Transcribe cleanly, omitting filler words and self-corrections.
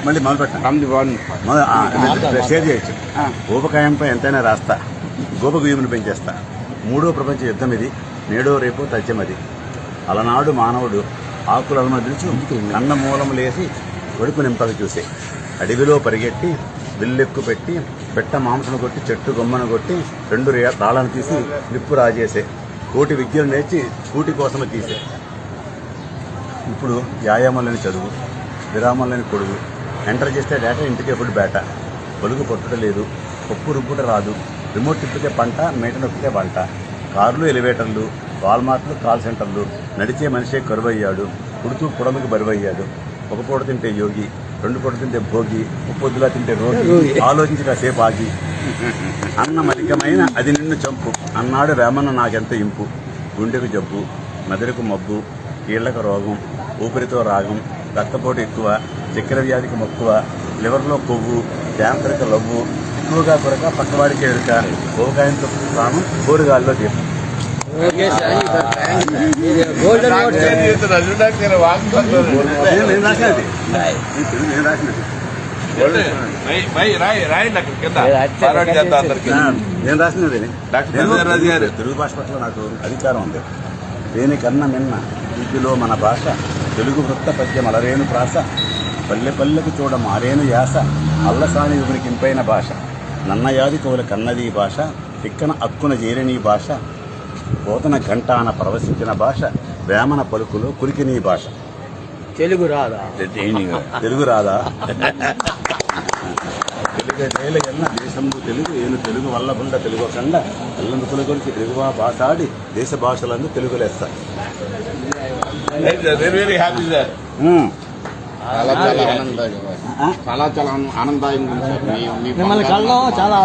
మళ్ళీ మొదలు పెట్టండి. షేర్ చేయొచ్చు. ఊపకాయంపై ఎంతైనా రాస్తా, గోపగుయ్యమును పెంచేస్తా. మూడో ప్రపంచ యుద్ధం ఇది, నేడో రేపో తథ్యమది. అలనాడు మానవుడు ఆకులను మదిలిచు కన్న మూలములేసి కొడుకు నింపక చూసే. అడవిలో పరిగెట్టి విల్లెక్కు పెట్టి పెట్ట మాంసను కొట్టి చెట్టు గొమ్మను కొట్టి 2 రాళ్లను తీసి నిప్పు రాజేసే. కోటి విద్యలు నేర్చి కూటి కోసమే తీసే. ఇప్పుడు వ్యాయామం లేని చదువు, విరామం లేని కొడుకు. ఎంటర్ చేస్తే డేటా, ఇంటికి ఎప్పుడు బేట. పొలుగు పొట్టుట లేదు, పప్పు రుబ్బుట రాదు. రిమోట్ తిప్పితే పంట, మేట నొక్కితే వంట. కార్లు, ఎలివేటర్లు, వాల్మార్ట్లు, కాల్ సెంటర్లు. నడిచే మనిషే కరువయ్యాడు, పుడుతూ పొడముకి బరువయ్యాడు. ఒక పూట తింటే యోగి, 2 పూట తింటే భోగి, ముప్పొద్దులా తింటే రోగి. ఆలోచించి కాసేపు ఆగి. అన్నమధికమైన అది నిన్ను చంపు అన్నాడు వేమన్న నాకెంత ఇంపు. గుండెకు జబ్బు, మెదడుకు మబ్బు, కీళ్లకు రోగం, ఊపిరితో రాగం, రక్తపోటు ఎక్కువ, చక్కెర వ్యాధికి మక్కువ, లివర్లో కొవ్వు, క్యాన్సర్కి లవ్వు, ఎక్కువగా కొరక పక్కవాడికి ఎరుక, ఊకాయంతో ప్రాణం, కోరుగాల్లో దీపం. నేను రాసినది తెలుగు భాష పట్ల నాకు అధికారం ఉంది. దేనికన్నా నిన్న వీటిలో మన భాష. తెలుగు వృత్త పద్యం అలరేను ప్రాస. పల్లె పల్లెకు చూడ మారేను యాస. అల్లసాని యుగునికి ఇంపైన భాష. నన్నయాది కవుల కన్నది భాష. తిక్కన అక్కున చేరని భాష. పోతన ఘంటాన ప్రవశించిన భాష. వేమన పలుకులో కురికిని భాష. తెలుగు రాదా? తెలుగు రాదా? తెలుగు ఎన్న దేశంలో తెలుగు ఏను తెలుగు వల్ల బుండ తెలుగు కండ ఎల్లందు కొలికొలికి తెలుగువా భాషాడి దేశ భాషలందు తెలుగు లెస్స. చాలా ఆనందదాయంగా ఉంది సార్. మిమ్మల్ని కళ్ళలో చాలా